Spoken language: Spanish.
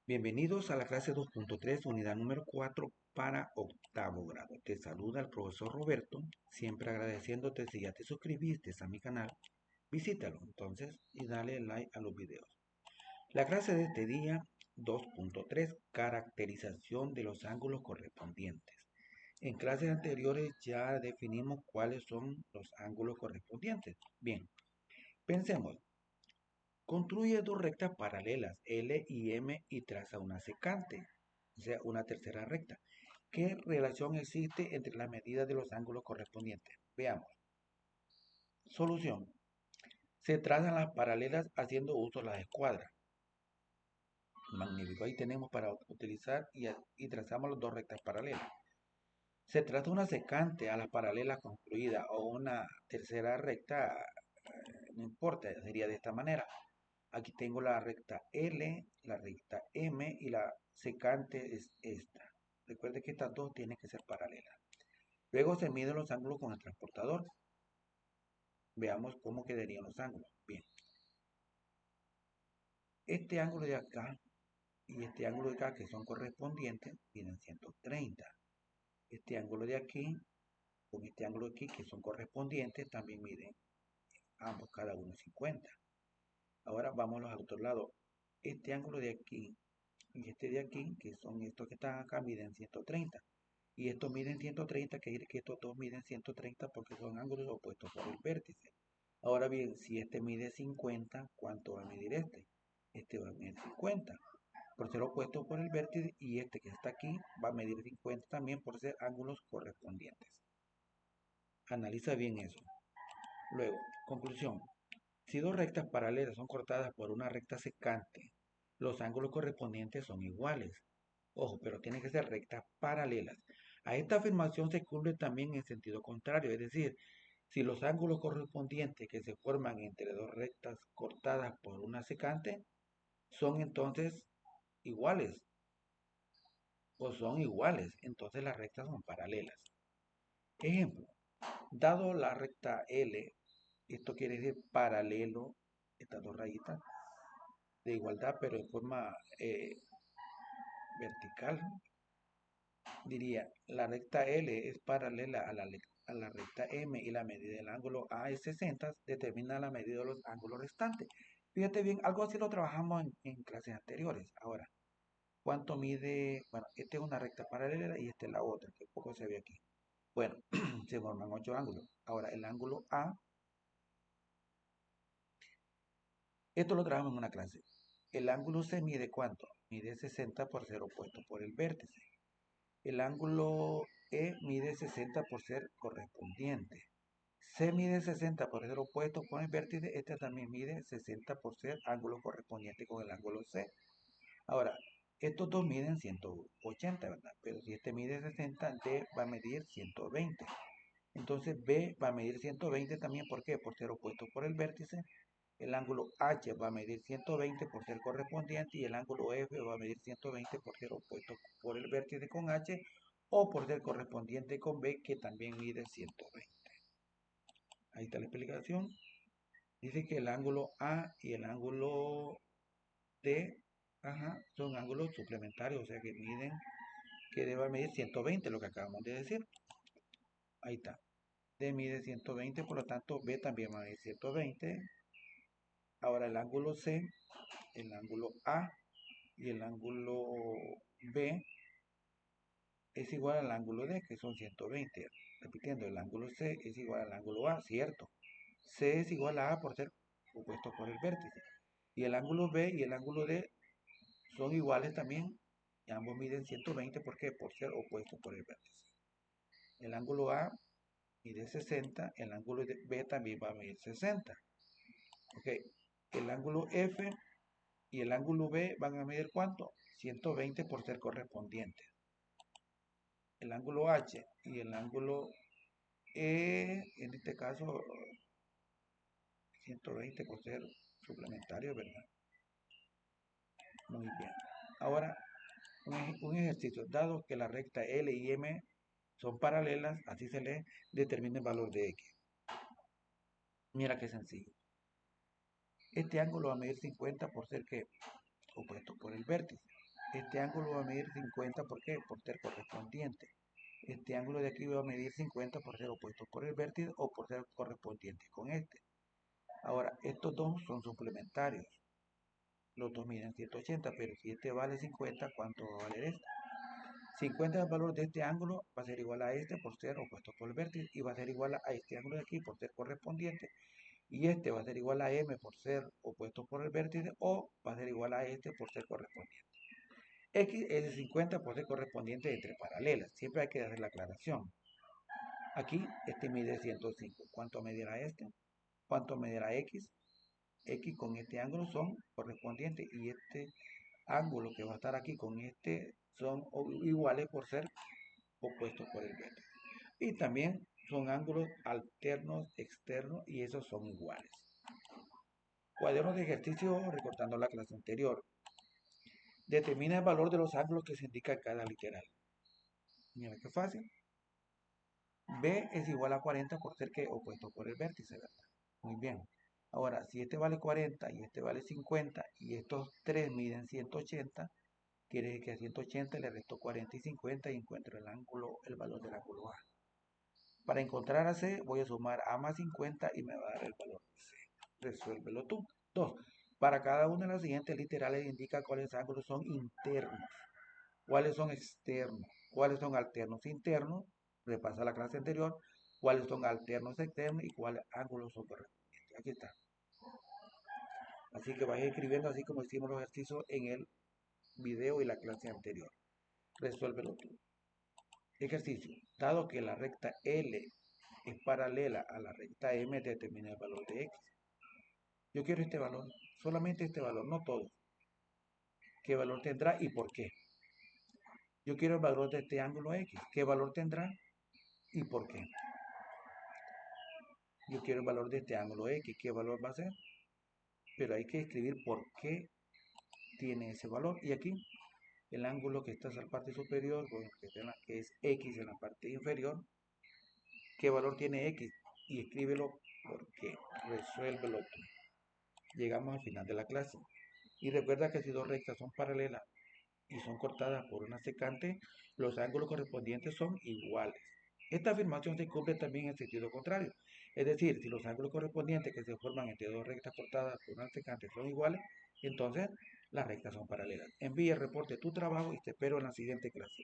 Bienvenidos a la clase 2.3, unidad número 4 para octavo grado. Te saluda el profesor Roberto, siempre agradeciéndote si ya te suscribiste a mi canal, visítalo entonces y dale like a los videos. La clase de este día 2.3, caracterización de los ángulos correspondientes. En clases anteriores ya definimos cuáles son los ángulos correspondientes. Bien, pensemos. Construye dos rectas paralelas, L y M, y traza una secante, o sea, una tercera recta. ¿Qué relación existe entre las medidas de los ángulos correspondientes? Veamos. Solución. Se trazan las paralelas haciendo uso de las escuadras. Magnífico. Ahí tenemos para utilizar y trazamos las dos rectas paralelas. Se traza una secante a la paralela construida o una tercera recta, no importa, sería de esta manera. Aquí tengo la recta L, la recta M y la secante es esta. Recuerde que estas dos tienen que ser paralelas. Luego se miden los ángulos con el transportador. Veamos cómo quedarían los ángulos. Bien, este ángulo de acá y este ángulo de acá que son correspondientes miden 130. Este ángulo de aquí con este ángulo de aquí que son correspondientes también miden ambos cada uno 50. Ahora vamos al otro lado. Este ángulo de aquí y este de aquí, que son estos que están acá, miden 130. Y estos miden 130, que quiere que estos dos miden 130 porque son ángulos opuestos por el vértice. Ahora bien, si este mide 50, ¿cuánto va a medir este? Este va a medir 50 por ser opuesto por el vértice, y este que está aquí va a medir 50 también por ser ángulos correspondientes. Analiza bien eso. Luego, conclusión. Si dos rectas paralelas son cortadas por una recta secante, los ángulos correspondientes son iguales. Ojo, pero tienen que ser rectas paralelas. A esta afirmación se cumple también en sentido contrario, es decir, si los ángulos correspondientes que se forman entre dos rectas cortadas por una secante son entonces iguales entonces las rectas son paralelas. Ejemplo, dado la recta L, esto quiere decir paralelo, estas dos rayitas, de igualdad, pero en forma vertical, diría, la recta L es paralela a la recta M y la medida del ángulo A es 60, determina la medida de los ángulos restantes. Fíjate bien, algo así lo trabajamos en clases anteriores. Ahora, ¿cuánto mide? Bueno, esta es una recta paralela y esta es la otra, que poco se ve aquí. Bueno, se forman 8 ángulos. Ahora, el ángulo A, esto lo trabajamos en una clase. El ángulo C mide ¿cuánto? Mide 60 por ser opuesto por el vértice. El ángulo E mide 60 por ser correspondiente. C mide 60 por ser opuesto con el vértice. Este también mide 60 por ser ángulo correspondiente con el ángulo C. Ahora, estos dos miden 180, ¿verdad? Pero si este mide 60, D va a medir 120. Entonces B va a medir 120 también. ¿Por qué? Por ser opuesto por el vértice. El ángulo H va a medir 120 por ser correspondiente y el ángulo F va a medir 120 por ser opuesto por el vértice con H o por ser correspondiente con B, que también mide 120. Ahí está la explicación. Dice que el ángulo A y el ángulo D, son ángulos suplementarios, o sea que miden, que debe medir 120, lo que acabamos de decir. Ahí está. D mide 120, por lo tanto B también va a medir 120. Ahora el ángulo C, el ángulo A y el ángulo B es igual al ángulo D, que son 120. Repitiendo, el ángulo C es igual al ángulo A, ¿cierto? C es igual a por ser opuesto por el vértice. Y el ángulo B y el ángulo D son iguales también. Y ambos miden 120, ¿por qué? Por ser opuestos por el vértice. El ángulo A mide 60, el ángulo B también va a medir 60. Ok, el ángulo F y el ángulo B van a medir ¿cuánto? 120 por ser correspondientes. El ángulo H y el ángulo E, en este caso 120 por ser suplementario, ¿verdad? Muy bien. Ahora, un ejercicio. Dado que la recta L y M son paralelas, así se lee, determina el valor de X. Mira qué sencillo. Este ángulo va a medir 50 por ser que opuesto por el vértice. Este ángulo va a medir 50, ¿por qué? Por ser correspondiente. Este ángulo de aquí va a medir 50 por ser opuesto por el vértice o por ser correspondiente con este. Ahora, estos dos son suplementarios. Los dos miden 180, pero si este vale 50, ¿cuánto va a valer este? 50 es el valor de este ángulo, va a ser igual a este por ser opuesto por el vértice y va a ser igual a este ángulo de aquí por ser correspondiente. Y este va a ser igual a m por ser opuesto por el vértice o va a ser igual a este por ser correspondiente. X es de 50 por ser correspondiente entre paralelas. Siempre hay que hacer la aclaración. Aquí este mide 105. ¿Cuánto medirá este? ¿Cuánto medirá X? X con este ángulo son correspondientes y este ángulo que va a estar aquí con este son iguales por ser opuestos por el vértice. Y también son ángulos alternos externos y esos son iguales. Cuadernos de ejercicio recortando la clase anterior. Determina el valor de los ángulos que se indica en cada literal. Mira qué fácil. B es igual a 40 por ser que opuesto por el vértice, ¿verdad? Muy bien. Ahora, si este vale 40 y este vale 50 y estos tres miden 180, quiere decir que a 180 le resto 40 y 50 y encuentro el valor del ángulo A. Para encontrar a C voy a sumar A más 50 y me va a dar el valor de C. Resuélvelo tú. 2. Para cada una de las siguientes literales indica cuáles ángulos son internos, cuáles son externos, cuáles son alternos internos, repasa la clase anterior, cuáles son alternos externos y cuáles ángulos son correspondientes. Aquí está. Así que vaya escribiendo así como hicimos los ejercicios en el video y la clase anterior. Resuélvelo tú. Ejercicio. Dado que la recta L es paralela a la recta M, determina el valor de X. Yo quiero este valor, solamente este valor, no todo. ¿Qué valor tendrá y por qué? Yo quiero el valor de este ángulo X. ¿Qué valor tendrá y por qué? Yo quiero el valor de este ángulo X. ¿Qué valor va a ser? Pero hay que escribir por qué tiene ese valor. Y aquí, el ángulo que está en la parte superior, bueno, que es X en la parte inferior, ¿qué valor tiene X? Y escríbelo por qué. Resuélvelo tú. Llegamos al final de la clase. Y recuerda que si dos rectas son paralelas y son cortadas por una secante, los ángulos correspondientes son iguales. Esta afirmación se cumple también en sentido contrario. Es decir, si los ángulos correspondientes que se forman entre dos rectas cortadas por una secante son iguales, entonces las rectas son paralelas. Envía el reporte de tu trabajo y te espero en la siguiente clase.